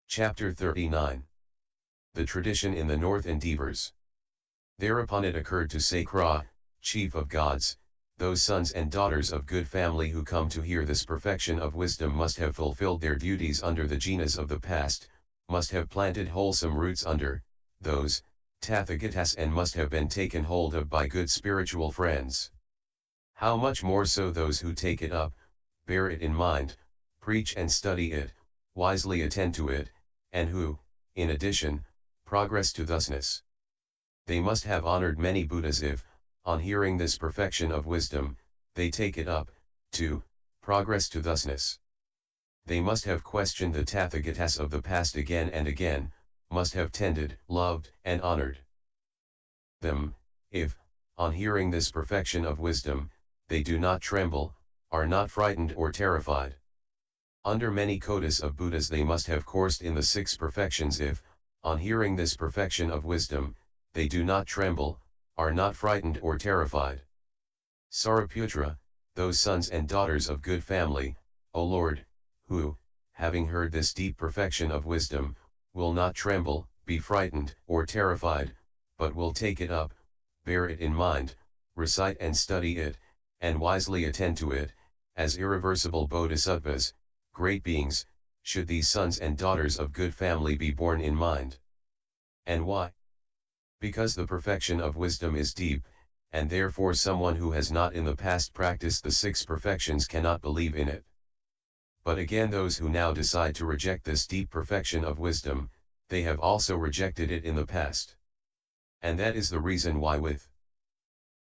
Chapter 39. The Tradition in the North Endeavors. Thereupon it occurred to Sutra, chief of gods, those sons and daughters of good family who come to hear this perfection of wisdom must have fulfilled their duties under the jinas of the past, must have planted wholesome roots under those Tathagatas, and must have been taken hold of by good spiritual friends. How much more so those who take it up, bear it in mind, preach and study it, wisely attend to it, and who, in addition, progress to thusness. They must have honored many Buddhas if, on hearing this perfection of wisdom, they take it up, to progress to thusness. They must have questioned the Tathagatas of the past again and again, must have tended, loved, and honored them, if, on hearing this perfection of wisdom, they do not tremble, are not frightened or terrified. Under many kotas of Buddhas they must have coursed in the six perfections if, on hearing this perfection of wisdom, they do not tremble, are not frightened or terrified. Sariputra, those sons and daughters of good family, O Lord, who, having heard this deep perfection of wisdom, will not tremble, be frightened, or terrified, but will take it up, bear it in mind, recite and study it, and wisely attend to it, as irreversible bodhisattvas, great beings, should these sons and daughters of good family be borne in mind. And why? Because the perfection of wisdom is deep, and therefore someone who has not in the past practiced the six perfections cannot believe in it. But again, those who now decide to reject this deep perfection of wisdom, they have also rejected it in the past. And that is the reason why with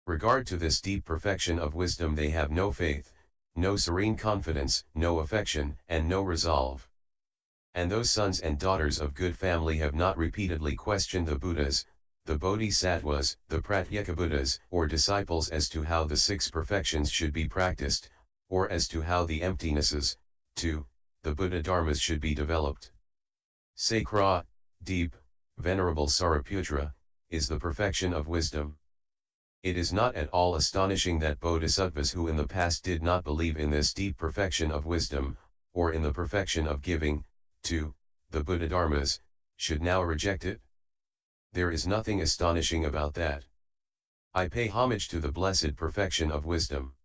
regard to this deep perfection of wisdom they have no faith, no serene confidence, no affection, and no resolve. And those sons and daughters of good family have not repeatedly questioned the Buddhas, the Bodhisattvas, the Pratyekabuddhas, or disciples as to how the six perfections should be practiced, or as to how the emptinesses, the Buddha Dharmas should be developed. Sutra, deep, venerable Sariputra, is the perfection of wisdom. It is not at all astonishing that bodhisattvas who in the past did not believe in this deep perfection of wisdom, or in the perfection of giving, the Buddha Dharmas, should now reject it. There is nothing astonishing about that. I pay homage to the blessed perfection of wisdom.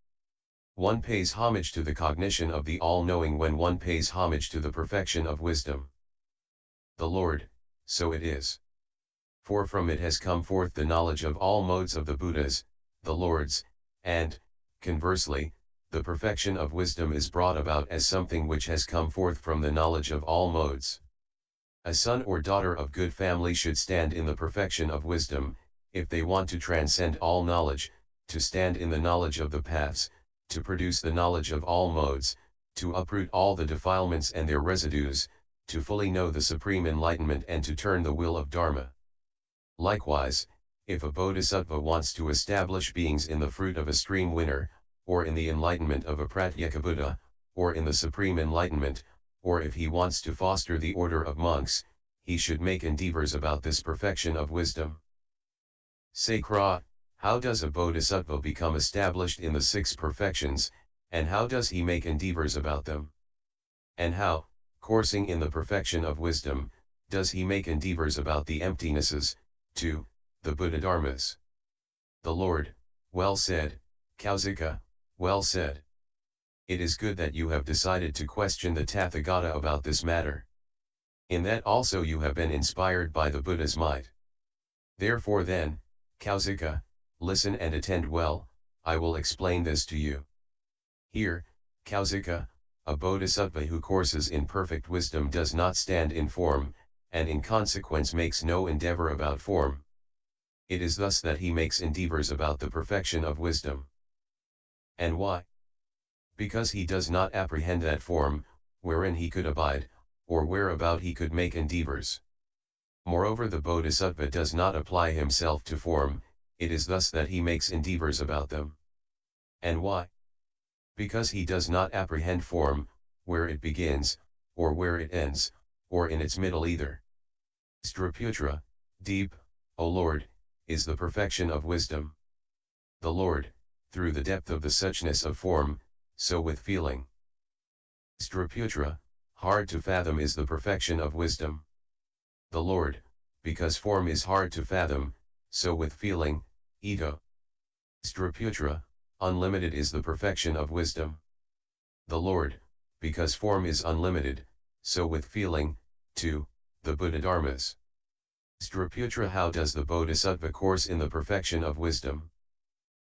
One pays homage to the cognition of the all-knowing when one pays homage to the perfection of wisdom. The Lord, so it is. For from it has come forth the knowledge of all modes of the Buddhas, the Lords, and, conversely, the perfection of wisdom is brought about as something which has come forth from the knowledge of all modes. A son or daughter of good family should stand in the perfection of wisdom, if they want to transcend all knowledge, to stand in the knowledge of the paths, to produce the knowledge of all modes, to uproot all the defilements and their residues, to fully know the supreme enlightenment and to turn the wheel of Dharma. Likewise, if a bodhisattva wants to establish beings in the fruit of a stream winner, or in the enlightenment of a Pratyekabuddha, or in the supreme enlightenment, or if he wants to foster the order of monks, he should make endeavors about this perfection of wisdom. Sutra, how does a bodhisattva become established in the six perfections, and how does he make endeavors about them? And how, coursing in the perfection of wisdom, does he make endeavors about the emptinesses, the Buddha Dharmas? The Lord, well said, Kausika, well said. It is good that you have decided to question the Tathagata about this matter. In that also you have been inspired by the Buddha's might. Therefore then, Kausika, listen and attend well, I will explain this to you. Here, Kausika, a bodhisattva who courses in perfect wisdom does not stand in form, and in consequence makes no endeavor about form. It is thus that he makes endeavors about the perfection of wisdom. And why? Because he does not apprehend that form, wherein he could abide, or whereabout he could make endeavors. Moreover, the bodhisattva does not apply himself to form, it is thus that he makes endeavors about them. And why? Because he does not apprehend form, where it begins, or where it ends, or in its middle either. Sriputra, deep, O Lord, is the perfection of wisdom. The Lord, through the depth of the suchness of form, so with feeling. Sriputra, hard to fathom is the perfection of wisdom. The Lord, because form is hard to fathom, so with feeling, ego. Straputra, unlimited is the perfection of wisdom. The Lord, because form is unlimited, so with feeling, too, the Buddha Dharmas. Straputra, how does the Bodhisattva course in the perfection of wisdom?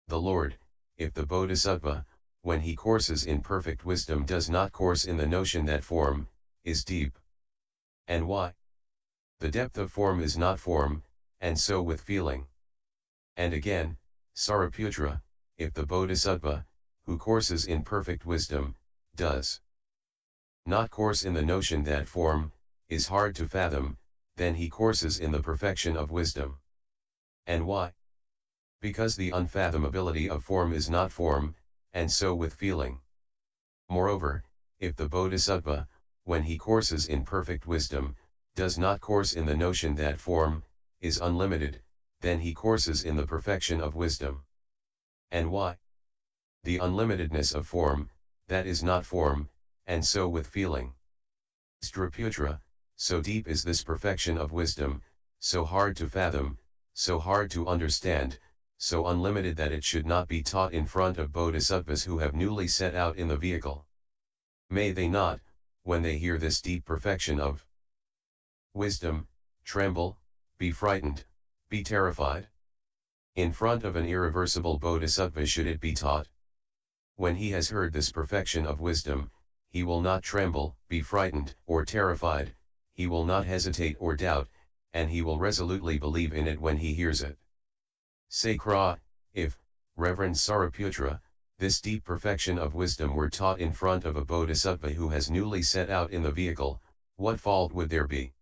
The Lord, if the Bodhisattva, when he courses in perfect wisdom, does not course in the notion that form is deep. And why? The depth of form is not form, and so with feeling. And again, Sariputra, if the Bodhisattva, who courses in perfect wisdom, does not course in the notion that form is hard to fathom, then he courses in the perfection of wisdom. And why? Because the unfathomability of form is not form, and so with feeling. Moreover, if the Bodhisattva, when he courses in perfect wisdom, does not course in the notion that form is unlimited, then he courses in the perfection of wisdom. And why? The unlimitedness of form, that is not form, and so with feeling. Straputra, so deep is this perfection of wisdom, so hard to fathom, so hard to understand, so unlimited that it should not be taught in front of bodhisattvas who have newly set out in the vehicle. May they not, when they hear this deep perfection of wisdom, tremble, be frightened, be terrified? In front of an irreversible bodhisattva should it be taught? When he has heard this perfection of wisdom, he will not tremble, be frightened, or terrified, he will not hesitate or doubt, and he will resolutely believe in it when he hears it. Sakra, if, Reverend Sariputra, this deep perfection of wisdom were taught in front of a bodhisattva who has newly set out in the vehicle, what fault would there be?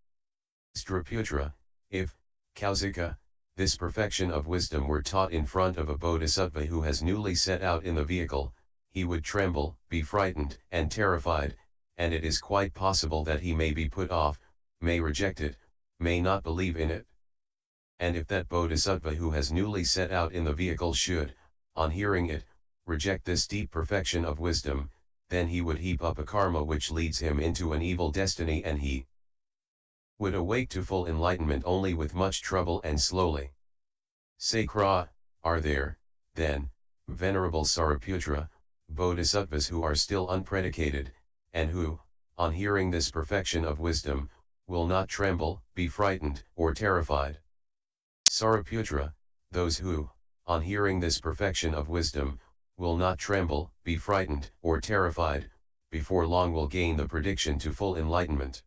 Straputra, if, Kausika, this perfection of wisdom were taught in front of a bodhisattva who has newly set out in the vehicle, he would tremble, be frightened, and terrified, and it is quite possible that he may be put off, may reject it, may not believe in it. And if that bodhisattva who has newly set out in the vehicle should, on hearing it, reject this deep perfection of wisdom, then he would heap up a karma which leads him into an evil destiny, and he would awake to full enlightenment only with much trouble and slowly. Sakra, are there, then, Venerable Sariputra, bodhisattvas who are still unpredicated, and who, on hearing this perfection of wisdom, will not tremble, be frightened, or terrified? Sariputra, those who, on hearing this perfection of wisdom, will not tremble, be frightened, or terrified, before long will gain the prediction to full enlightenment.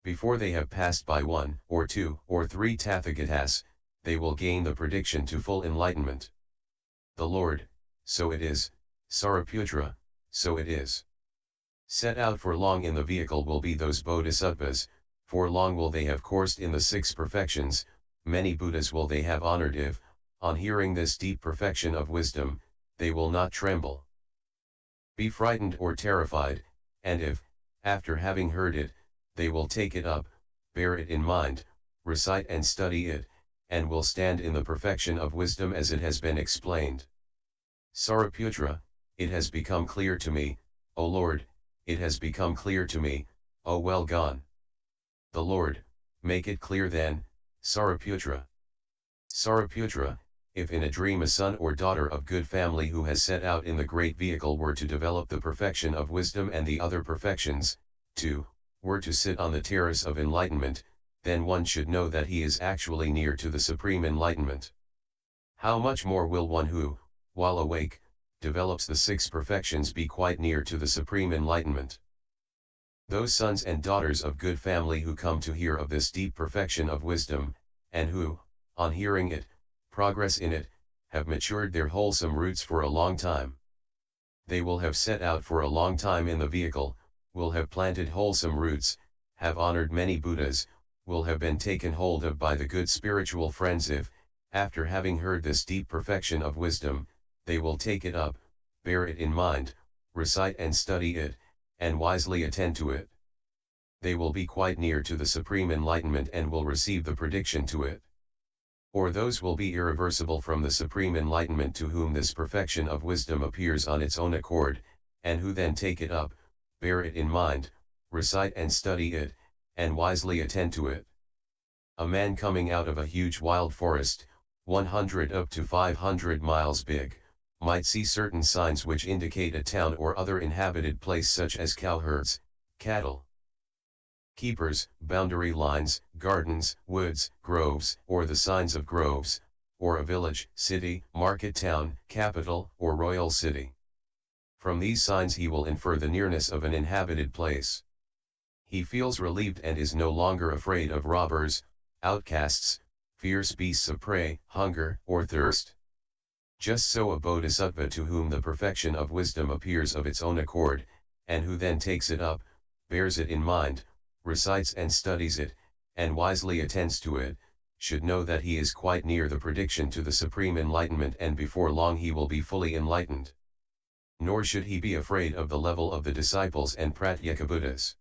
Before they have passed by 1, or 2, or 3 Tathagatas, they will gain the prediction to full enlightenment. The Lord, so it is, Sariputra, so it is. Set out for long in the vehicle will be those bodhisattvas, for long will they have coursed in the 6 perfections, many Buddhas will they have honored if, on hearing this deep perfection of wisdom, they will not tremble, be frightened or terrified, and if, after having heard it, they will take it up, bear it in mind, recite and study it, and will stand in the perfection of wisdom as it has been explained. Sariputra, it has become clear to me, O Lord, it has become clear to me, O well gone. The Lord, make it clear then, Sariputra. Sariputra, if in a dream a son or daughter of good family who has set out in the great vehicle were to develop the perfection of wisdom and the other perfections, were to sit on the terrace of enlightenment, then one should know that he is actually near to the supreme enlightenment. How much more will one who, while awake, develops the 6 perfections be quite near to the supreme enlightenment? Those sons and daughters of good family who come to hear of this deep perfection of wisdom, and who, on hearing it, progress in it, have matured their wholesome roots for a long time. They will have set out for a long time in the vehicle, will have planted wholesome roots, have honored many Buddhas, will have been taken hold of by the good spiritual friends if, after having heard this deep perfection of wisdom, they will take it up, bear it in mind, recite and study it, and wisely attend to it. They will be quite near to the supreme enlightenment and will receive the prediction to it. Or those will be irreversible from the supreme enlightenment to whom this perfection of wisdom appears on its own accord, and who then take it up, bear it in mind, recite and study it, and wisely attend to it. A man coming out of a huge wild forest, 100 up to 500 miles big, might see certain signs which indicate a town or other inhabited place such as cowherds, cattle keepers, boundary lines, gardens, woods, groves, or the signs of groves, or a village, city, market town, capital, or royal city. From these signs he will infer the nearness of an inhabited place. He feels relieved and is no longer afraid of robbers, outcasts, fierce beasts of prey, hunger, or thirst. Just so a bodhisattva to whom the perfection of wisdom appears of its own accord, and who then takes it up, bears it in mind, recites and studies it, and wisely attends to it, should know that he is quite near the prediction to the supreme enlightenment, and before long he will be fully enlightened. Nor should he be afraid of the level of the disciples and Pratyeka Buddhas.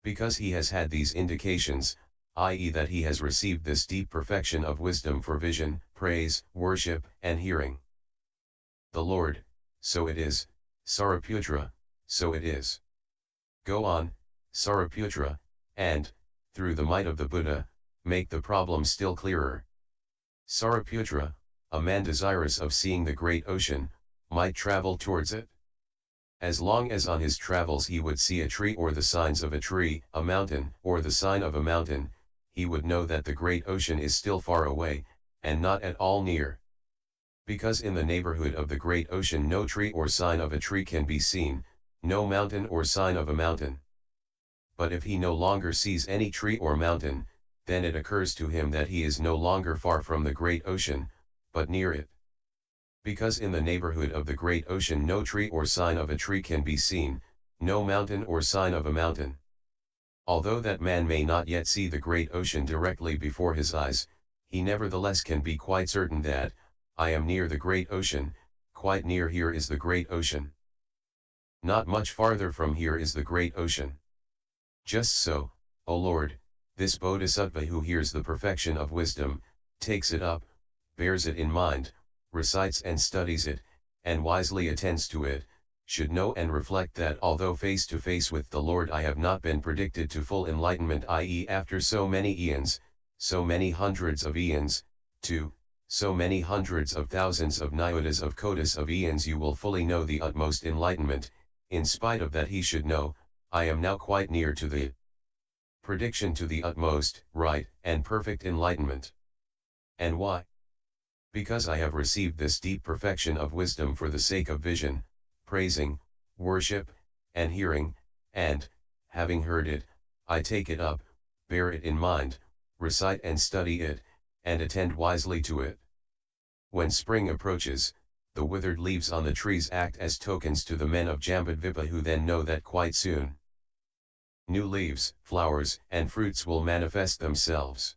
Because he has had these indications, i.e. that he has received this deep perfection of wisdom for vision, praise, worship, and hearing. The Lord, so it is, Sariputra, so it is. Go on, Sariputra, and, through the might of the Buddha, make the problem still clearer. Sariputra, a man desirous of seeing the great ocean, might travel towards it. As long as on his travels he would see a tree or the signs of a tree, a mountain, or the sign of a mountain, he would know that the great ocean is still far away, and not at all near. Because in the neighborhood of the great ocean no tree or sign of a tree can be seen, no mountain or sign of a mountain. But if he no longer sees any tree or mountain, then it occurs to him that he is no longer far from the great ocean, but near it. Because in the neighborhood of the great ocean no tree or sign of a tree can be seen, no mountain or sign of a mountain. Although that man may not yet see the great ocean directly before his eyes, he nevertheless can be quite certain that, I am near the great ocean, quite near here is the great ocean. Not much farther from here is the great ocean. Just so, O Lord, this bodhisattva who hears the perfection of wisdom, takes it up, bears it in mind, recites and studies it, and wisely attends to it, should know and reflect that although face to face with the Lord I have not been predicted to full enlightenment, i.e. after so many eons, so many hundreds of eons, to, so many hundreds of thousands of nyotas of kotis of eons you will fully know the utmost enlightenment, in spite of that he should know, I am now quite near to the prediction to the utmost, right, and perfect enlightenment. And why? Because I have received this deep perfection of wisdom for the sake of vision, praising, worship, and hearing, and, having heard it, I take it up, bear it in mind, recite and study it, and attend wisely to it. When spring approaches, the withered leaves on the trees act as tokens to the men of Jambudvipa, who then know that quite soon new leaves, flowers, and fruits will manifest themselves.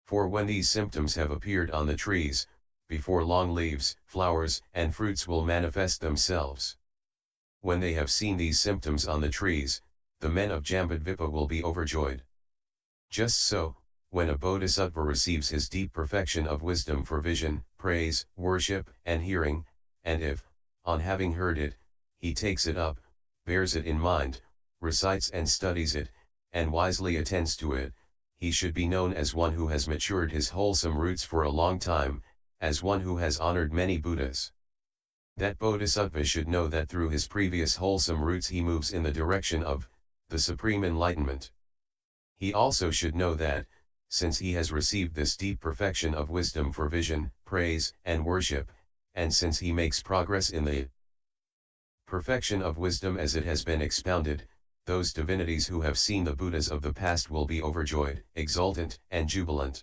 For when these symptoms have appeared on the trees, before long leaves, flowers, and fruits will manifest themselves. When they have seen these symptoms on the trees, the men of Jambudvipa will be overjoyed. Just so, when a bodhisattva receives his deep perfection of wisdom for vision, praise, worship, and hearing, and if, on having heard it, he takes it up, bears it in mind, recites and studies it, and wisely attends to it, he should be known as one who has matured his wholesome roots for a long time, as one who has honored many Buddhas. That bodhisattva should know that through his previous wholesome roots he moves in the direction of the supreme enlightenment. He also should know that, since he has received this deep perfection of wisdom for vision, praise, and worship, and since he makes progress in the perfection of wisdom as it has been expounded, those divinities who have seen the Buddhas of the past will be overjoyed, exultant, and jubilant.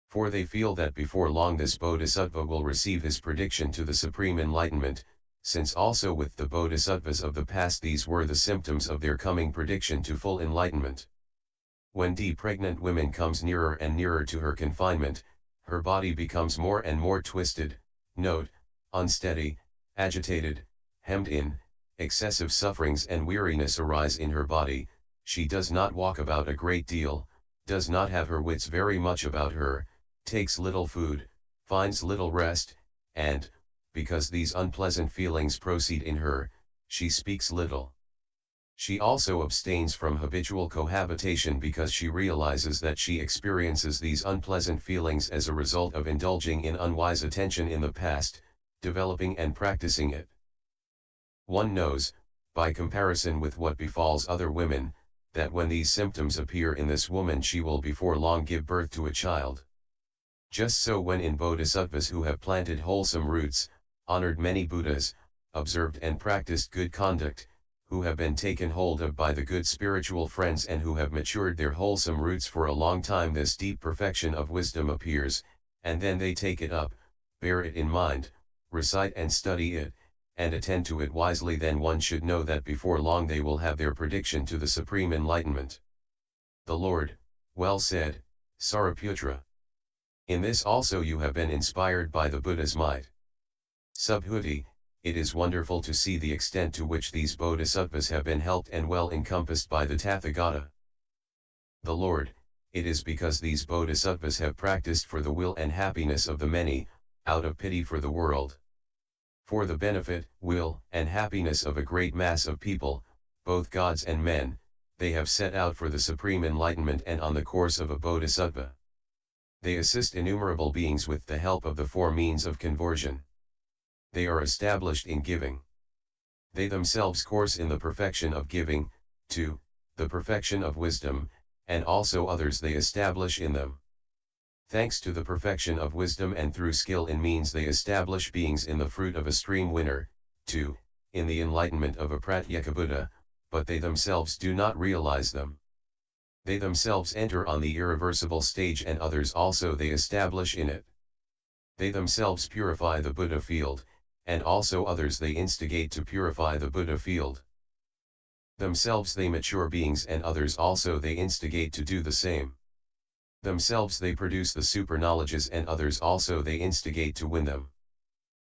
For they feel that before long this bodhisattva will receive his prediction to the supreme enlightenment, since also with the bodhisattvas of the past these were the symptoms of their coming prediction to full enlightenment. When pregnant woman comes nearer and nearer to her confinement, her body becomes more and more twisted, unsteady, agitated, hemmed in, excessive sufferings and weariness arise in her body, she does not walk about a great deal, does not have her wits very much about her, takes little food, finds little rest, and, because these unpleasant feelings proceed in her, she speaks little. She also abstains from habitual cohabitation because she realizes that she experiences these unpleasant feelings as a result of indulging in unwise attention in the past, developing and practicing it. One knows, by comparison with what befalls other women, that when these symptoms appear in this woman she will before long give birth to a child. Just so when in bodhisattvas who have planted wholesome roots, honored many Buddhas, observed and practiced good conduct, who have been taken hold of by the good spiritual friends and who have matured their wholesome roots for a long time, this deep perfection of wisdom appears, and then they take it up, bear it in mind, recite and study it, and attend to it wisely, then one should know that before long they will have their prediction to the supreme enlightenment. The Lord, well said, Sariputra. In this also you have been inspired by the Buddha's might. Subhuti, it is wonderful to see the extent to which these bodhisattvas have been helped and well encompassed by the Tathagata. The Lord, it is because these bodhisattvas have practiced for the will and happiness of the many, out of pity for the world. For the benefit, will, and happiness of a great mass of people, both gods and men, they have set out for the supreme enlightenment and on the course of a bodhisattva. They assist innumerable beings with the help of the four means of conversion. They are established in giving. They themselves course in the perfection of giving, to the perfection of wisdom, and also others they establish in them. Thanks to the perfection of wisdom and through skill in means they establish beings in the fruit of a stream winner, to in the enlightenment of a Pratyekabuddha, but they themselves do not realize them. They themselves enter on the irreversible stage and others also they establish in it. They themselves purify the Buddha field, and also others they instigate to purify the Buddha field. Themselves they mature beings and others also they instigate to do the same. Themselves they produce the super knowledges and others also they instigate to win them.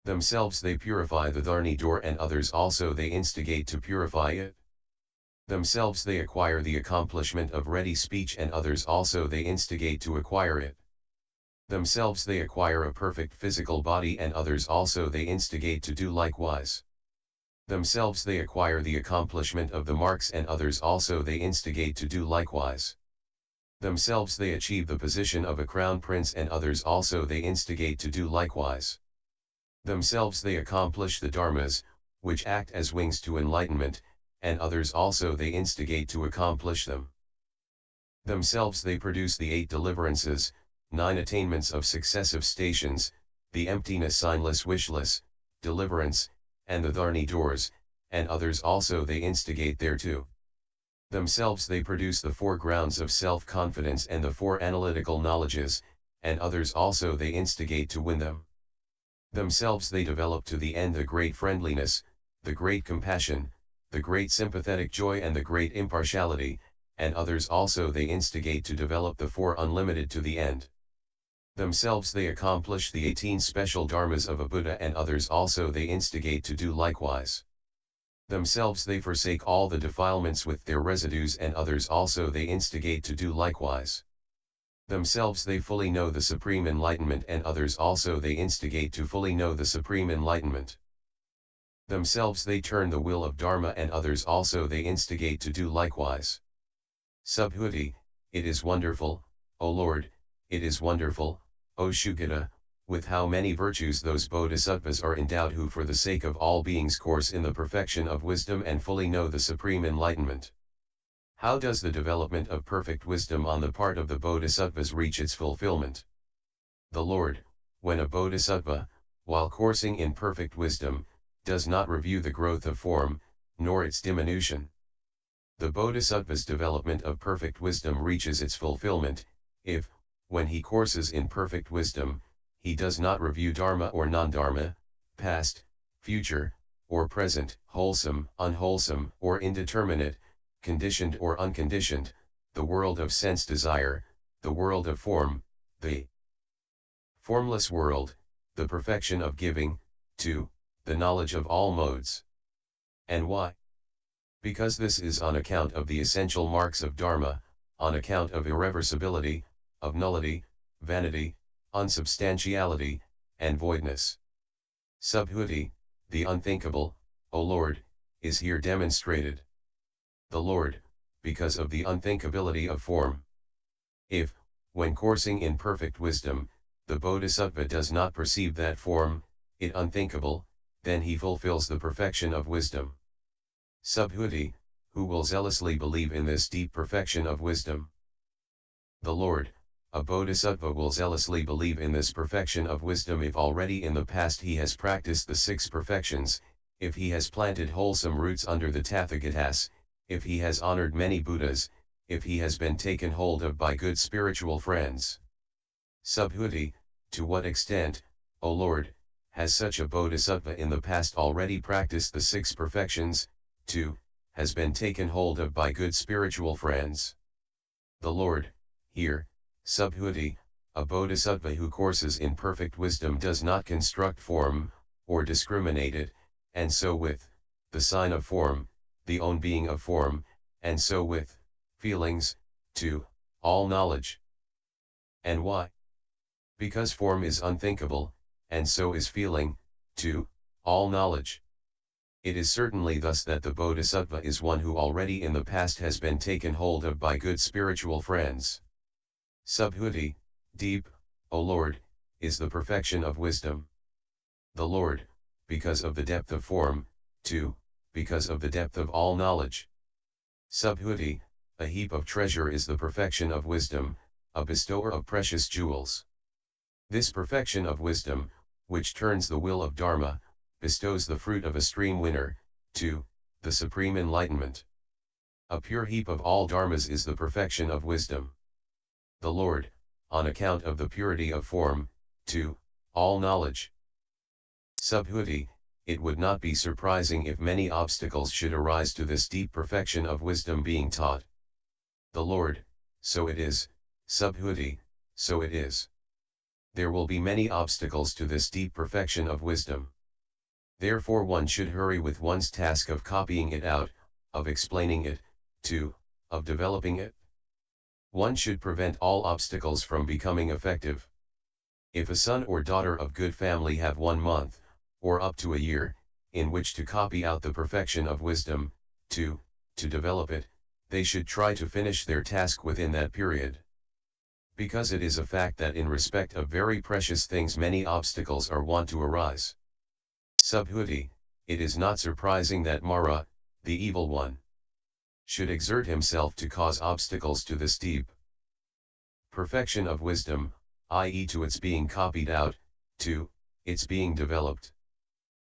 Themselves they purify the dharani door and others also they instigate to purify it. Themselves they acquire the accomplishment of ready speech and others also they instigate to acquire it. Themselves they acquire a perfect physical body and others also they instigate to do likewise. Themselves they acquire the accomplishment of the marks and others also they instigate to do likewise. Themselves they achieve the position of a crown prince and others also they instigate to do likewise. Themselves they accomplish the dharmas, which act as wings to enlightenment, and others also they instigate to accomplish them. Themselves they produce the 8 deliverances, 9 attainments of successive stations, the emptiness signless wishless, deliverance, and the dharani doors, and others also they instigate thereto. Themselves they produce the 4 grounds of self-confidence and the 4 analytical knowledges, and others also they instigate to win them. Themselves they develop to the end the great friendliness, the great compassion, the great sympathetic joy and the great impartiality, and others also they instigate to develop the 4 unlimited to the end. Themselves they accomplish the 18 special dharmas of a Buddha and others also they instigate to do likewise. Themselves they forsake all the defilements with their residues and others also they instigate to do likewise. Themselves they fully know the supreme enlightenment and others also they instigate to fully know the supreme enlightenment. Themselves they turn the will of Dharma and others also they instigate to do likewise. Subhuti, it is wonderful, O Lord, it is wonderful, O Shugata, with how many virtues those bodhisattvas are endowed who for the sake of all beings course in the perfection of wisdom and fully know the supreme enlightenment. How does the development of perfect wisdom on the part of the bodhisattvas reach its fulfillment? The Lord, when a bodhisattva, while coursing in perfect wisdom, does not review the growth of form, nor its diminution. The bodhisattva's development of perfect wisdom reaches its fulfillment, if, when he courses in perfect wisdom, he does not review dharma or non-dharma, past, future, or present, wholesome, unwholesome, or indeterminate, conditioned or unconditioned, the world of sense desire, the world of form, the formless world, the perfection of giving, to the knowledge of all modes. And why? Because this is on account of the essential marks of dharma, on account of irreversibility, of nullity, vanity, unsubstantiality, and voidness. Subhuti, the unthinkable, O Lord, is here demonstrated. the Lord, because of the unthinkability of form. If, when coursing in perfect wisdom, the Bodhisattva does not perceive that form, it unthinkable, then he fulfills the perfection of wisdom. Subhuti, who will zealously believe in this deep perfection of wisdom? The Lord, a Bodhisattva will zealously believe in this perfection of wisdom if already in the past he has practiced the 6 perfections, if he has planted wholesome roots under the Tathagatas, if he has honored many Buddhas, if he has been taken hold of by good spiritual friends. Subhuti, to what extent, O Lord, has such a Bodhisattva in the past already practiced the 6 perfections, 2, has been taken hold of by good spiritual friends? The Lord, here, Subhuti, a Bodhisattva who courses in perfect wisdom does not construct form, or discriminate it, and so with, the sign of form, the own being of form, and so with, feelings, 2, all knowledge. And why? Because form is unthinkable, and so is feeling, 2, all knowledge. It is certainly thus that the Bodhisattva is one who already in the past has been taken hold of by good spiritual friends. Subhuti, deep, O Lord, is the perfection of wisdom. The Lord, because of the depth of form, 2, because of the depth of all knowledge. Subhuti, a heap of treasure is the perfection of wisdom, a bestower of precious jewels. This perfection of wisdom, which turns the will of Dharma, bestows the fruit of a stream winner, 2, the supreme enlightenment. A pure heap of all dharmas is the perfection of wisdom. The Lord, on account of the purity of form, 2, all knowledge. Subhuti, it would not be surprising if many obstacles should arise to this deep perfection of wisdom being taught. The Lord, so it is, Subhuti, so it is. There will be many obstacles to this deep perfection of wisdom. Therefore one should hurry with one's task of copying it out, of explaining it, 2, of developing it. One should prevent all obstacles from becoming effective. If a son or daughter of good family have 1 month, or up to a year, in which to copy out the perfection of wisdom, 2, to develop it, they should try to finish their task within that period. Because it is a fact that in respect of very precious things many obstacles are wont to arise. Subhuti, it is not surprising that Mara, the evil one, should exert himself to cause obstacles to this deep perfection of wisdom, i.e. to its being copied out, 2, its being developed.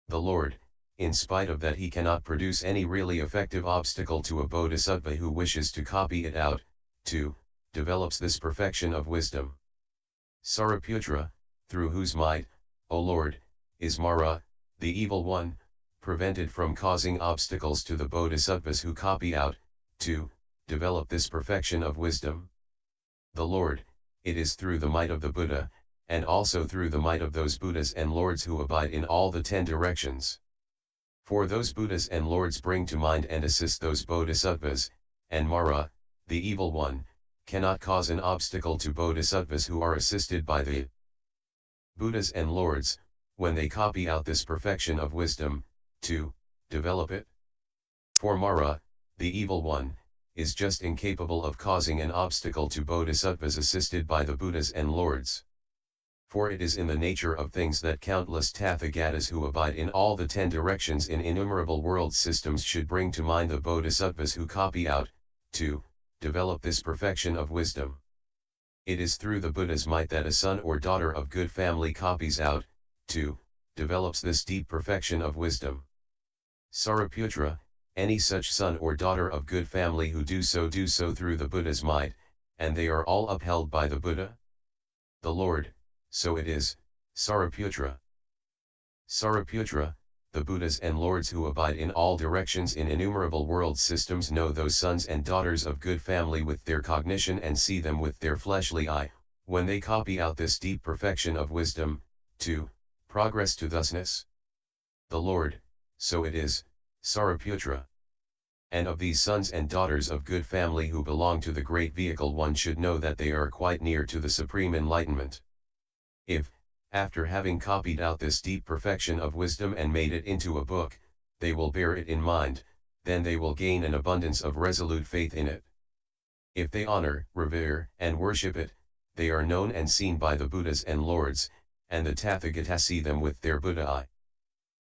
The Lord, in spite of that he cannot produce any really effective obstacle to a Bodhisattva who wishes to copy it out, 2, develops this perfection of wisdom. Sariputra, through whose might, O Lord, is Mara, the evil one, prevented from causing obstacles to the Bodhisattvas who copy out, 2, develop this perfection of wisdom. The Lord, it is through the might of the Buddha, and also through the might of those Buddhas and Lords who abide in all the 10 directions. For those Buddhas and Lords bring to mind and assist those Bodhisattvas, and Mara, the evil one, cannot cause an obstacle to Bodhisattvas who are assisted by the Buddhas and Lords, when they copy out this perfection of wisdom, 2, develop it. For Mara, the evil one, is just incapable of causing an obstacle to Bodhisattvas assisted by the Buddhas and Lords. For it is in the nature of things that countless Tathagatas who abide in all the 10 directions in innumerable world systems should bring to mind the Bodhisattvas who copy out, 2, develop this perfection of wisdom. It is through the Buddha's might that a son or daughter of good family copies out, 2, develops this deep perfection of wisdom. Sariputra, any such son or daughter of good family who do so through the Buddha's might, and they are all upheld by the Buddha. The Lord, so it is, Sariputra. Sariputra, the Buddhas and Lords who abide in all directions in innumerable world systems know those sons and daughters of good family with their cognition and see them with their fleshly eye, when they copy out this deep perfection of wisdom, 2, progress to thusness. The Lord, so it is, Sariputra. And of these sons and daughters of good family who belong to the great vehicle one should know that they are quite near to the supreme enlightenment. If, after having copied out this deep perfection of wisdom and made it into a book, they will bear it in mind, then they will gain an abundance of resolute faith in it. If they honor, revere, and worship it, they are known and seen by the Buddhas and Lords, and the Tathagatas see them with their Buddha eye.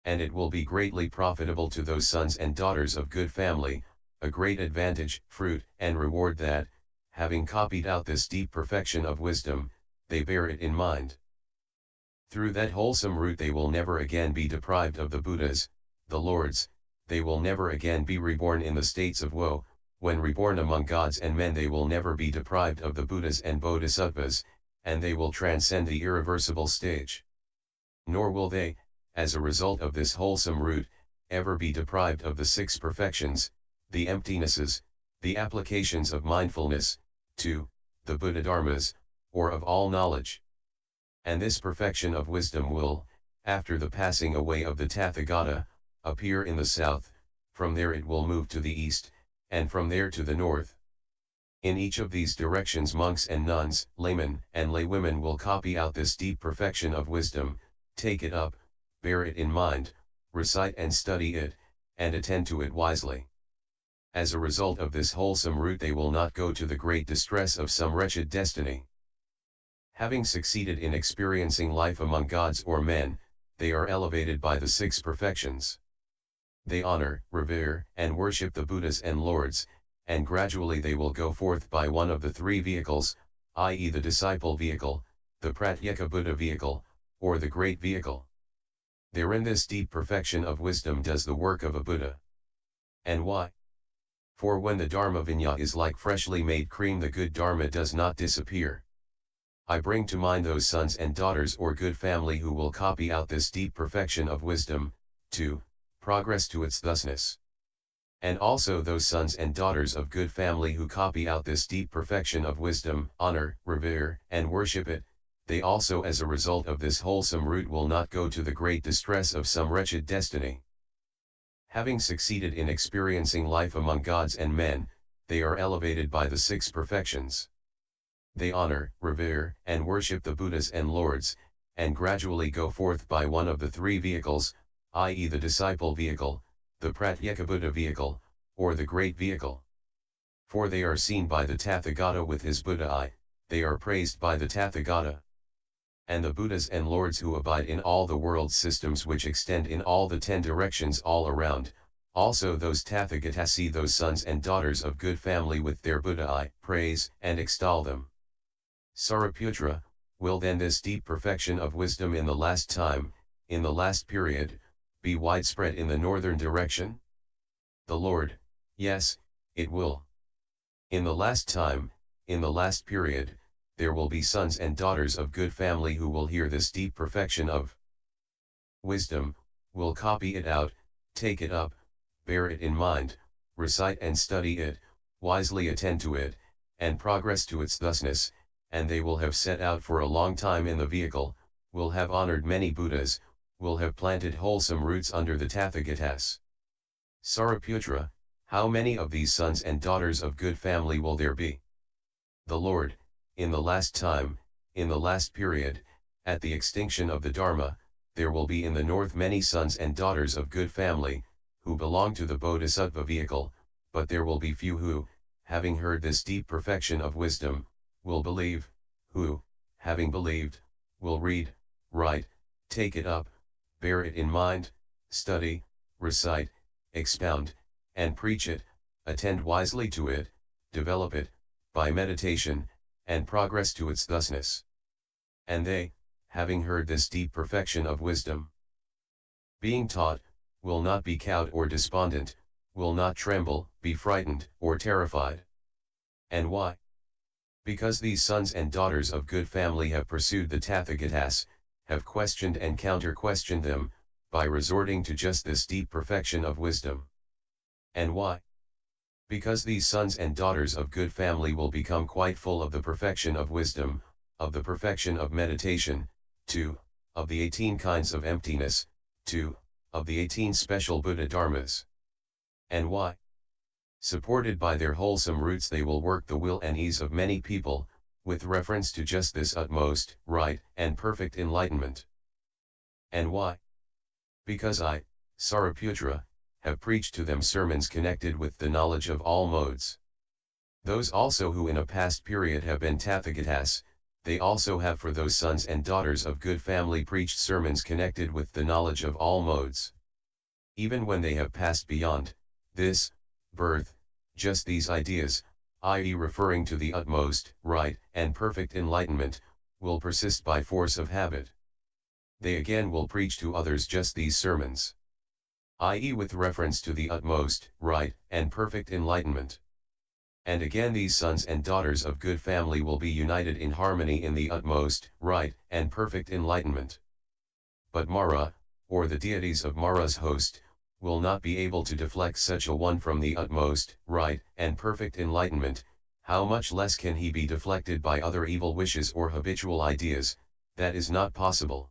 And it will be greatly profitable to those sons and daughters of good family, a great advantage, fruit, and reward that, having copied out this deep perfection of wisdom, they bear it in mind. Through that wholesome root they will never again be deprived of the Buddhas, the Lords, they will never again be reborn in the states of woe. When reborn among gods and men they will never be deprived of the Buddhas and Bodhisattvas, and they will transcend the irreversible stage. Nor will they, as a result of this wholesome root, ever be deprived of the six perfections, the emptinesses, the applications of mindfulness, to the Buddha Dharmas, or of all knowledge. And this perfection of wisdom will, after the passing away of the Tathagata, appear in the south, from there it will move to the east, and from there to the north. In each of these directions monks and nuns, laymen and laywomen will copy out this deep perfection of wisdom, take it up, bear it in mind, recite and study it, and attend to it wisely. As a result of this wholesome root they will not go to the great distress of some wretched destiny. Having succeeded in experiencing life among gods or men, they are elevated by the six perfections. They honor, revere, and worship the Buddhas and Lords, and gradually they will go forth by one of the three vehicles, i.e. the disciple vehicle, the Pratyeka Buddha vehicle, or the great vehicle. Therein this deep perfection of wisdom does the work of a Buddha. And why? For when the Dharma Vinaya is like freshly made cream, the good Dharma does not disappear. I bring to mind those sons and daughters or good family who will copy out this deep perfection of wisdom, to progress to its thusness. And also those sons and daughters of good family who copy out this deep perfection of wisdom, honor, revere, and worship it, they also as a result of this wholesome root will not go to the great distress of some wretched destiny. Having succeeded in experiencing life among gods and men, they are elevated by the six perfections. They honor, revere, and worship the Buddhas and Lords, and gradually go forth by one of the three vehicles, i.e. the disciple vehicle, the Pratyeka Buddha vehicle, or the great vehicle. For they are seen by the Tathagata with his Buddha eye, they are praised by the Tathagata. And the Buddhas and Lords who abide in all the world systems which extend in all the 10 directions all around, also those Tathagatas see those sons and daughters of good family with their Buddha eye, praise and extol them. Sariputra, will then this deep perfection of wisdom in the last time, in the last period, be widespread in the northern direction? The Lord, yes, it will. In the last time, in the last period, there will be sons and daughters of good family who will hear this deep perfection of wisdom, will copy it out, take it up, bear it in mind, recite and study it, wisely attend to it, and progress to its thusness, and they will have set out for a long time in the vehicle, will have honored many Buddhas, will have planted wholesome roots under the Tathagatas. Sariputra, how many of these sons and daughters of good family will there be? The Lord, in the last time, in the last period, at the extinction of the Dharma, there will be in the north many sons and daughters of good family, who belong to the Bodhisattva vehicle, but there will be few who, having heard this deep perfection of wisdom, will believe, who, having believed, will read, write, take it up, bear it in mind, study, recite, expound, and preach it, attend wisely to it, develop it, by meditation, and progress to its thusness. And they, having heard this deep perfection of wisdom, being taught, will not be cowed or despondent, will not tremble, be frightened, or terrified. And why? Because these sons and daughters of good family have pursued the Tathagatas, have questioned and counter-questioned them, by resorting to just this deep perfection of wisdom. And why? Because these sons and daughters of good family will become quite full of the perfection of wisdom, of the perfection of meditation, 2, of the 18 kinds of emptiness, 2, of the 18 special Buddha Dharmas. And why? Supported by their wholesome roots they will work the will and ease of many people, with reference to just this utmost, right, and perfect enlightenment. And why? Because I, Sariputra, have preached to them sermons connected with the knowledge of all modes. Those also who in a past period have been Tathagatas, they also have for those sons and daughters of good family preached sermons connected with the knowledge of all modes. Even when they have passed beyond this birth, just these ideas, i.e. referring to the utmost, right, and perfect enlightenment, will persist by force of habit. They again will preach to others just these sermons, i.e. with reference to the utmost, right, and perfect enlightenment. And again these sons and daughters of good family will be united in harmony in the utmost, right, and perfect enlightenment. But Mara, or the deities of Mara's host, will not be able to deflect such a one from the utmost, right, and perfect enlightenment. How much less can he be deflected by other evil wishes or habitual ideas? That is not possible.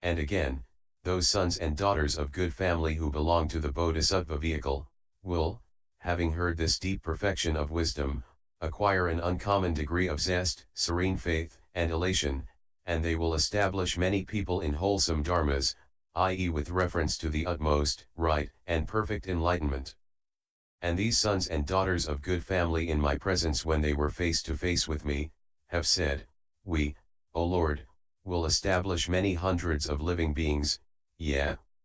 And again, those sons and daughters of good family who belong to the Bodhisattva vehicle, will, having heard this deep perfection of wisdom, acquire an uncommon degree of zest, serene faith, and elation, and they will establish many people in wholesome dharmas, i.e. with reference to the utmost, right, and perfect enlightenment. And these sons and daughters of good family in my presence when they were face to face with me, have said, we, O Lord, will establish many hundreds of living beings,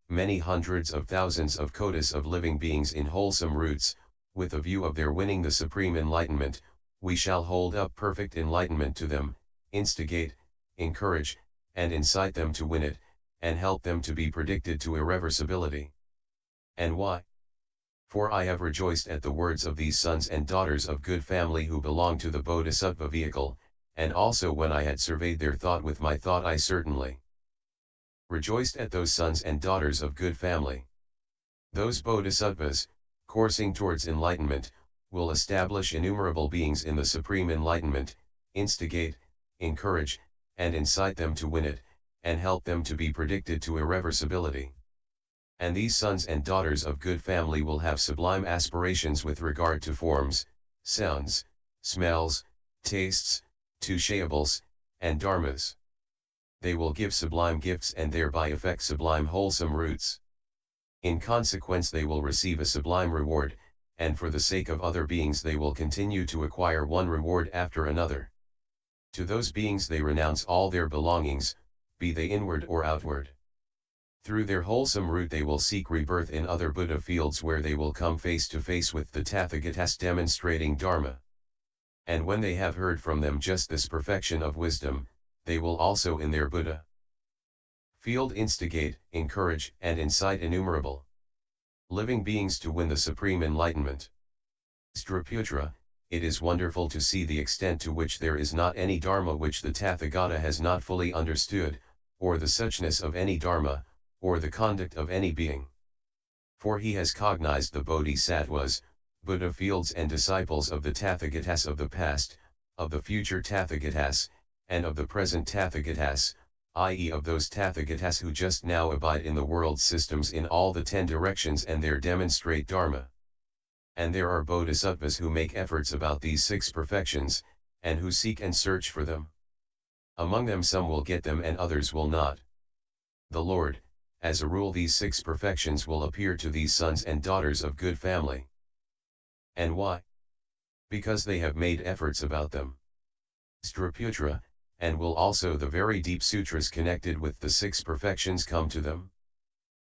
many hundreds of thousands of kotis of living beings in wholesome roots, with a view of their winning the supreme enlightenment. We shall hold up perfect enlightenment to them, instigate, encourage, and incite them to win it, and help them to be predicted to irreversibility. And why? For I have rejoiced at the words of these sons and daughters of good family who belong to the Bodhisattva vehicle, and also when I had surveyed their thought with my thought I certainly rejoiced at those sons and daughters of good family. Those Bodhisattvas, coursing towards enlightenment, will establish innumerable beings in the supreme enlightenment, instigate, encourage, and incite them to win it, and help them to be predicted to irreversibility. And these sons and daughters of good family will have sublime aspirations with regard to forms, sounds, smells, tastes, touchables, and dharmas. They will give sublime gifts and thereby effect sublime wholesome roots. In consequence they will receive a sublime reward, and for the sake of other beings they will continue to acquire one reward after another. To those beings they renounce all their belongings, be they inward or outward. Through their wholesome root they will seek rebirth in other Buddha fields where they will come face to face with the Tathagatas demonstrating Dharma. And when they have heard from them just this perfection of wisdom, they will also in their Buddha field instigate, encourage, and incite innumerable living beings to win the supreme enlightenment. Straputra, it is wonderful to see the extent to which there is not any Dharma which the Tathagata has not fully understood, or the suchness of any Dharma, or the conduct of any being. For he has cognized the Bodhisattvas, Buddha fields and disciples of the Tathagatas of the past, of the future Tathagatas, and of the present Tathagatas, i.e. of those Tathagatas who just now abide in the world systems in all the 10 directions and there demonstrate Dharma. And there are Bodhisattvas who make efforts about these 6 perfections, and who seek and search for them. Among them some will get them and others will not. The Lord, as a rule these 6 perfections will appear to these sons and daughters of good family. And why? Because they have made efforts about them. Straputra, and will also the very deep sutras connected with the 6 perfections come to them?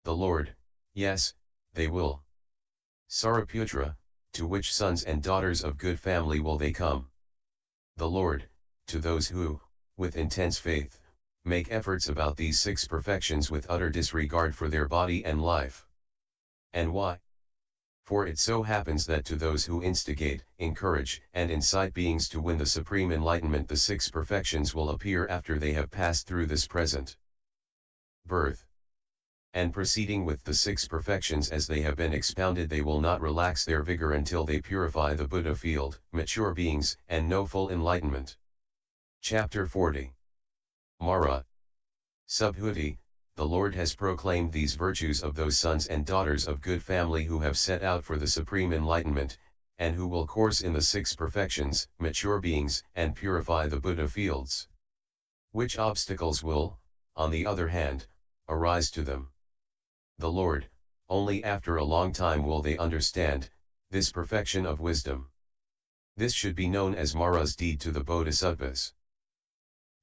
The Lord, yes, they will. Saraputra, to which sons and daughters of good family will they come? The Lord, to those who, with intense faith, make efforts about these 6 perfections with utter disregard for their body and life. And why? For it so happens that to those who instigate, encourage, and incite beings to win the supreme enlightenment the 6 perfections will appear after they have passed through this present birth. And proceeding with the 6 perfections as they have been expounded they will not relax their vigor until they purify the Buddha field, mature beings, and know full enlightenment. Chapter 40. Mara. Subhuti, the Lord has proclaimed these virtues of those sons and daughters of good family who have set out for the supreme enlightenment, and who will course in the 6 perfections, mature beings, and purify the Buddha fields. Which obstacles will, on the other hand, arise to them? The Lord, only after a long time will they understand this perfection of wisdom. This should be known as Mara's deed to the Bodhisattvas.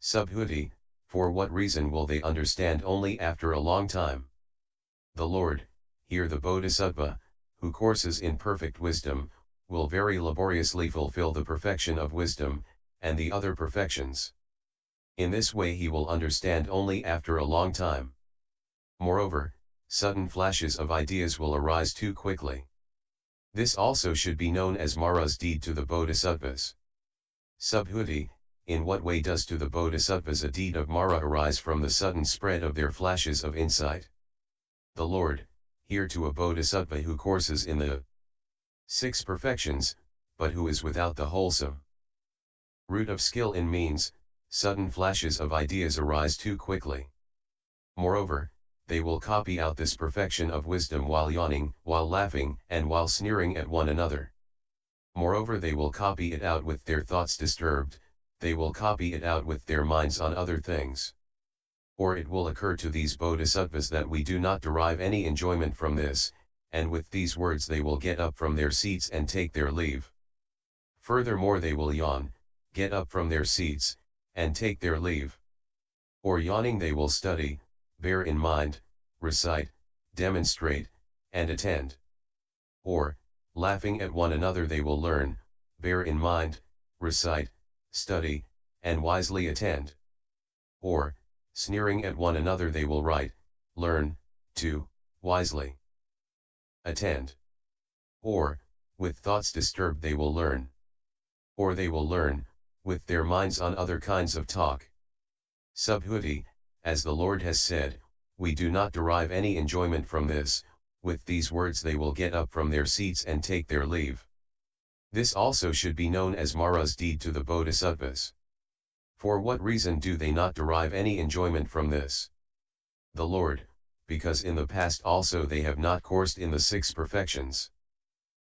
Subhuti, for what reason will they understand only after a long time? The Lord, here the Bodhisattva, who courses in perfect wisdom, will very laboriously fulfill the perfection of wisdom, and the other perfections. In this way he will understand only after a long time. Moreover, sudden flashes of ideas will arise too quickly. This also should be known as Mara's deed to the Bodhisattvas. Subhuti, in what way does to the Bodhisattvas a deed of Mara arise from the sudden spread of their flashes of insight? The Lord, here to a Bodhisattva who courses in the 6 perfections, but who is without the wholesome root of skill in means, sudden flashes of ideas arise too quickly. Moreover, they will copy out this perfection of wisdom while yawning, while laughing, and while sneering at one another. Moreover, they will copy it out with their thoughts disturbed, they will copy it out with their minds on other things. Or it will occur to these bodhisattvas that we do not derive any enjoyment from this, and with these words they will get up from their seats and take their leave. Furthermore, they will yawn, get up from their seats, and take their leave. Or yawning they will study, bear in mind, recite, demonstrate, and attend. Or, laughing at one another they will learn, bear in mind, recite, study, and wisely attend. Or, sneering at one another they will write, learn, to, wisely attend. Or, with thoughts disturbed they will learn. Or they will learn, with their minds on other kinds of talk. Subhuti, as the Lord has said, we do not derive any enjoyment from this, with these words they will get up from their seats and take their leave. This also should be known as Mara's deed to the Bodhisattvas. For what reason do they not derive any enjoyment from this? The Lord, because in the past also they have not coursed in the 6 perfections.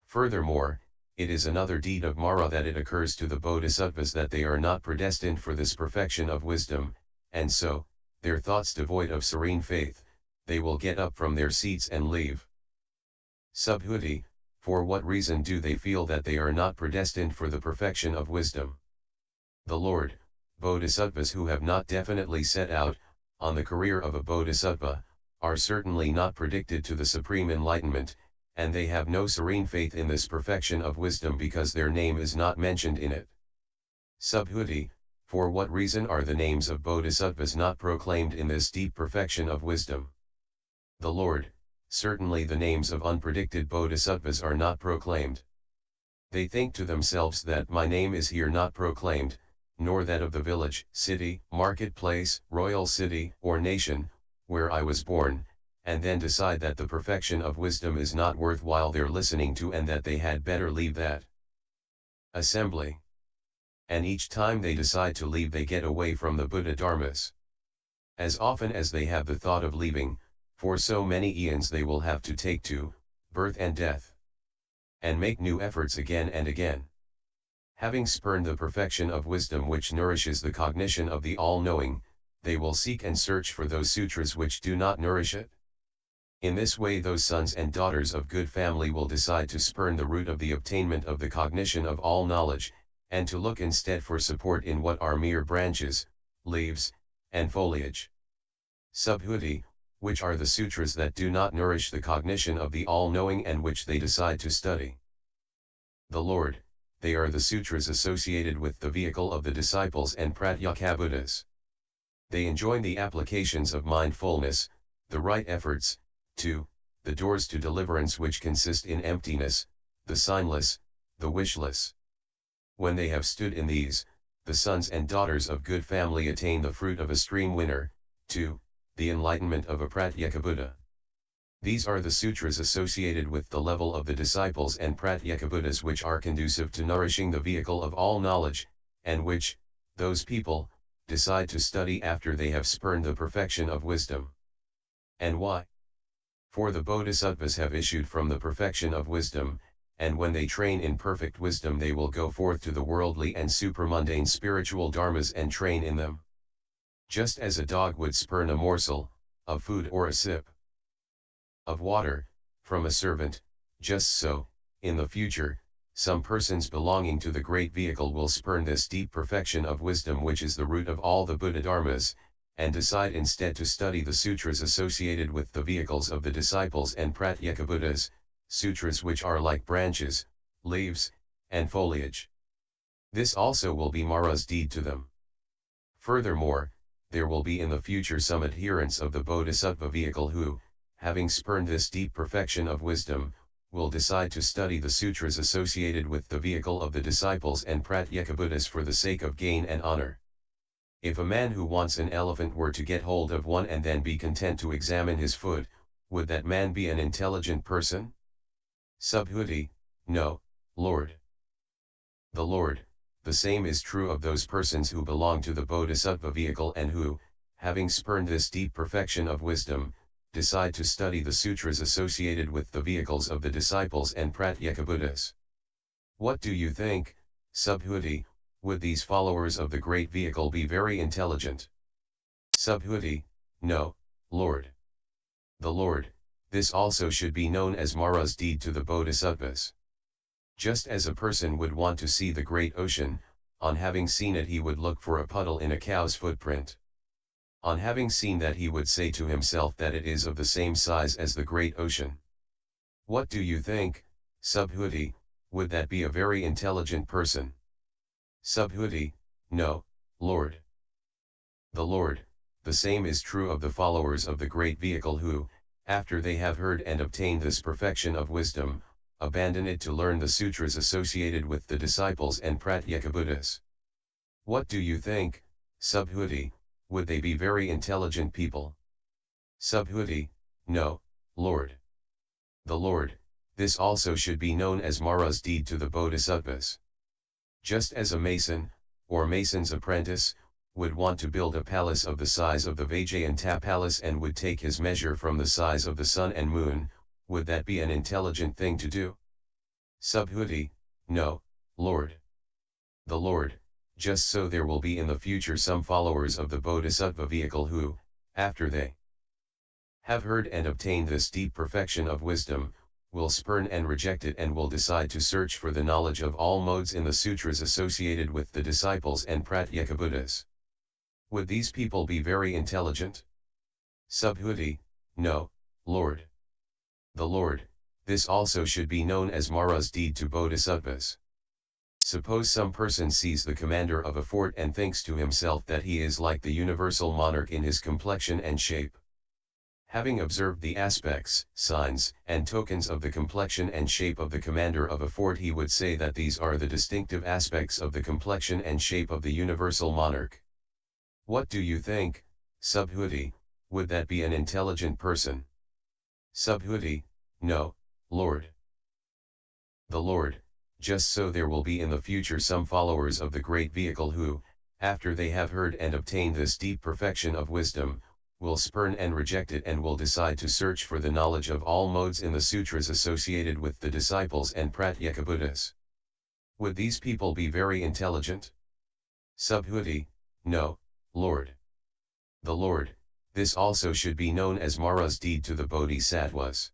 Furthermore, it is another deed of Mara that it occurs to the Bodhisattvas that they are not predestined for this perfection of wisdom, and so, their thoughts devoid of serene faith, they will get up from their seats and leave. Subhuti, for what reason do they feel that they are not predestined for the perfection of wisdom? The Lord, Bodhisattvas who have not definitely set out on the career of a Bodhisattva, are certainly not predicted to the supreme enlightenment, and they have no serene faith in this perfection of wisdom because their name is not mentioned in it. Subhuti, for what reason are the names of Bodhisattvas not proclaimed in this deep perfection of wisdom? The Lord, certainly the names of unpredicted Bodhisattvas are not proclaimed. They think to themselves that my name is here not proclaimed, nor that of the village, city, marketplace, royal city, or nation, where I was born, and then decide that the perfection of wisdom is not worthwhile their listening to and that they had better leave that assembly. And each time they decide to leave they get away from the Buddha Dharmas. As often as they have the thought of leaving, for so many eons they will have to take to birth and death, and make new efforts again and again. Having spurned the perfection of wisdom which nourishes the cognition of the all-knowing, they will seek and search for those sutras which do not nourish it. In this way those sons and daughters of good family will decide to spurn the root of the obtainment of the cognition of all knowledge, and to look instead for support in what are mere branches, leaves, and foliage. Subhuti, which are the sutras that do not nourish the cognition of the all-knowing and which they decide to study? The Lord, they are the sutras associated with the vehicle of the disciples and Pratyekabuddhas. They enjoin the applications of mindfulness, the right efforts, to the doors to deliverance which consist in emptiness, the signless, the wishless. When they have stood in these, the sons and daughters of good family attain the fruit of a stream winner, to the enlightenment of a Pratyekabuddha. These are the sutras associated with the level of the disciples and Pratyekabuddhas which are conducive to nourishing the vehicle of all knowledge, and which, those people, decide to study after they have spurned the perfection of wisdom. And why? For the Bodhisattvas have issued from the perfection of wisdom, and when they train in perfect wisdom they will go forth to the worldly and supramundane spiritual dharmas and train in them. Just as a dog would spurn a morsel of food or a sip of water, from a servant, just so, in the future, some persons belonging to the great vehicle will spurn this deep perfection of wisdom which is the root of all the Buddha-dharmas, and decide instead to study the sutras associated with the vehicles of the disciples and Pratyeka-Buddhas, sutras which are like branches, leaves, and foliage. This also will be Mara's deed to them. Furthermore, there will be in the future some adherents of the Bodhisattva vehicle who, having spurned this deep perfection of wisdom, will decide to study the sutras associated with the vehicle of the disciples and Pratyeka-Buddhas for the sake of gain and honor. If a man who wants an elephant were to get hold of one and then be content to examine his foot, would that man be an intelligent person? Subhuti, no, Lord. The Lord, the same is true of those persons who belong to the Bodhisattva vehicle and who, having spurned this deep perfection of wisdom, decide to study the sutras associated with the vehicles of the disciples and Pratyeka-Buddhas. What do you think, Subhuti, would these followers of the great vehicle be very intelligent? Subhuti, no, Lord. The Lord, this also should be known as Mara's deed to the Bodhisattvas. Just as a person would want to see the great ocean, on having seen it he would look for a puddle in a cow's footprint. On having seen that he would say to himself that it is of the same size as the great ocean. What do you think, Subhuti, would that be a very intelligent person? Subhuti, no, Lord. The Lord, the same is true of the followers of the great vehicle who, after they have heard and obtained this perfection of wisdom, abandon it to learn the sutras associated with the disciples and Pratyeka-Buddhas. What do you think, Subhuti, would they be very intelligent people? Subhuti, no, Lord. The Lord, this also should be known as Mara's deed to the Bodhisattvas. Just as a mason, or mason's apprentice, would want to build a palace of the size of the Vajayanta palace and would take his measure from the size of the sun and moon, would that be an intelligent thing to do? Subhuti, no, Lord. The Lord, just so there will be in the future some followers of the Bodhisattva vehicle who, after they have heard and obtained this deep perfection of wisdom, will spurn and reject it and will decide to search for the knowledge of all modes in the sutras associated with the disciples and Pratyeka-Buddhas. Would these people be very intelligent? Subhuti, no, Lord. The Lord, this also should be known as Mara's deed to Bodhisattvas. Suppose some person sees the commander of a fort and thinks to himself that he is like the universal monarch in his complexion and shape. Having observed the aspects, signs, and tokens of the complexion and shape of the commander of a fort, he would say that these are the distinctive aspects of the complexion and shape of the universal monarch. What do you think, Subhuti, would that be an intelligent person? Subhuti, no, Lord. The Lord, just so there will be in the future some followers of the great vehicle who, after they have heard and obtained this deep perfection of wisdom, will spurn and reject it and will decide to search for the knowledge of all modes in the sutras associated with the disciples and Pratyeka-Buddhas. Would these people be very intelligent? Subhuti, no, Lord. The Lord, this also should be known as Mara's deed to the Bodhisattvas.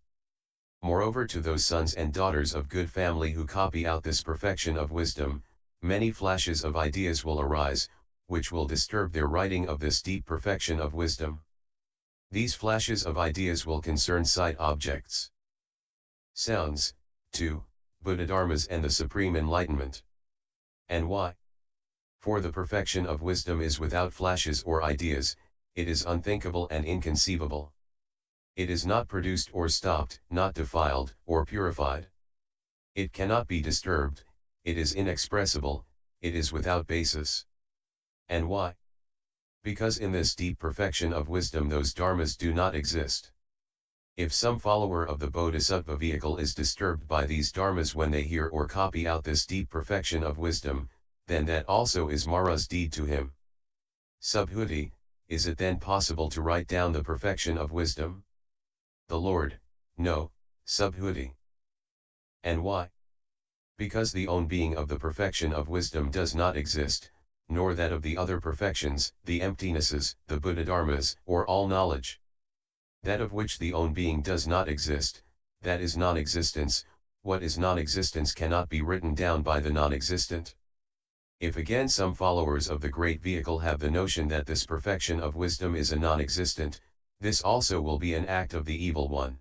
Moreover, to those sons and daughters of good family who copy out this perfection of wisdom, many flashes of ideas will arise, which will disturb their writing of this deep perfection of wisdom. These flashes of ideas will concern sight objects, sounds, too, Buddha-dharmas and the supreme enlightenment. And why? For the perfection of wisdom is without flashes or ideas, it is unthinkable and inconceivable. It is not produced or stopped, not defiled, or purified. It cannot be disturbed, it is inexpressible, it is without basis. And why? Because in this deep perfection of wisdom those dharmas do not exist. If some follower of the Bodhisattva vehicle is disturbed by these dharmas when they hear or copy out this deep perfection of wisdom, then that also is Mara's deed to him. Subhuti, is it then possible to write down the perfection of wisdom? The Lord, no, Subhuti. And why? Because the own being of the perfection of wisdom does not exist, nor that of the other perfections, the emptinesses, the Buddha-dharmas, or all knowledge. That of which the own being does not exist, that is non-existence. What is non-existence cannot be written down by the non-existent. If again some followers of the great vehicle have the notion that this perfection of wisdom is a non-existent, this also will be an act of the evil one.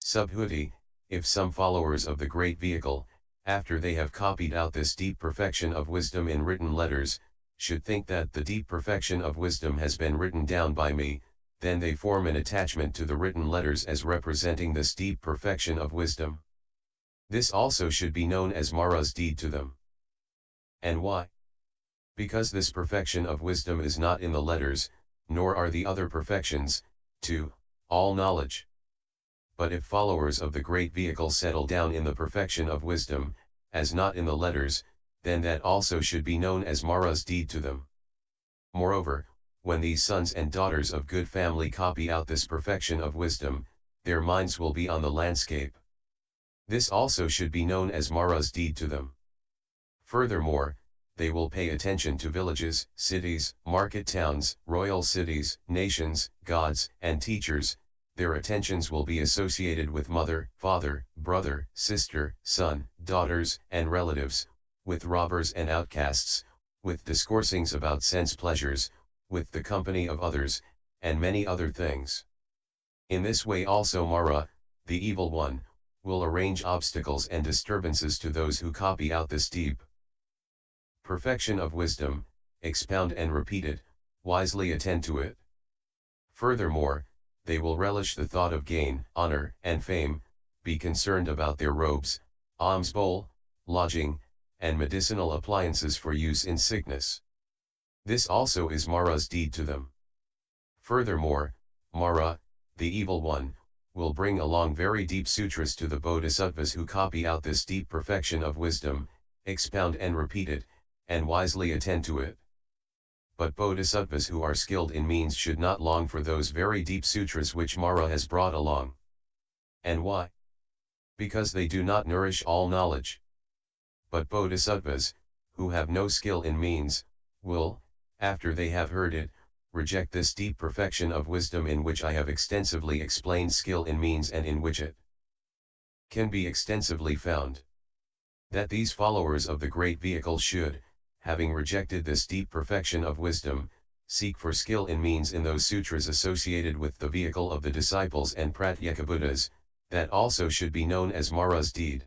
Subhuti, if some followers of the great vehicle, after they have copied out this deep perfection of wisdom in written letters, should think that the deep perfection of wisdom has been written down by me, then they form an attachment to the written letters as representing this deep perfection of wisdom. This also should be known as Mara's deed to them. And why? Because this perfection of wisdom is not in the letters, nor are the other perfections, to all knowledge. But if followers of the great vehicle settle down in the perfection of wisdom, as not in the letters, then that also should be known as Mara's deed to them. Moreover, when these sons and daughters of good family copy out this perfection of wisdom, their minds will be on the landscape. This also should be known as Mara's deed to them. Furthermore, they will pay attention to villages, cities, market towns, royal cities, nations, gods, and teachers. Their attentions will be associated with mother, father, brother, sister, son, daughters, and relatives, with robbers and outcasts, with discoursings about sense pleasures, with the company of others, and many other things. In this way also Mara, the evil one, will arrange obstacles and disturbances to those who copy out this deep perfection of wisdom, expound and repeat it, wisely attend to it. Furthermore, they will relish the thought of gain, honor, and fame, be concerned about their robes, alms bowl, lodging, and medicinal appliances for use in sickness. This also is Mara's deed to them. Furthermore, Mara, the evil one, will bring along very deep sutras to the bodhisattvas who copy out this deep perfection of wisdom, expound and repeat it, and wisely attend to it. But bodhisattvas who are skilled in means should not long for those very deep sutras which Mara has brought along. And why? Because they do not nourish all knowledge. But bodhisattvas, who have no skill in means, will, after they have heard it, reject this deep perfection of wisdom in which I have extensively explained skill in means and in which it can be extensively found. That these followers of the great vehicle should, having rejected this deep perfection of wisdom, seek for skill in means in those sutras associated with the vehicle of the disciples and Pratyeka Buddhas, that also should be known as Mara's deed.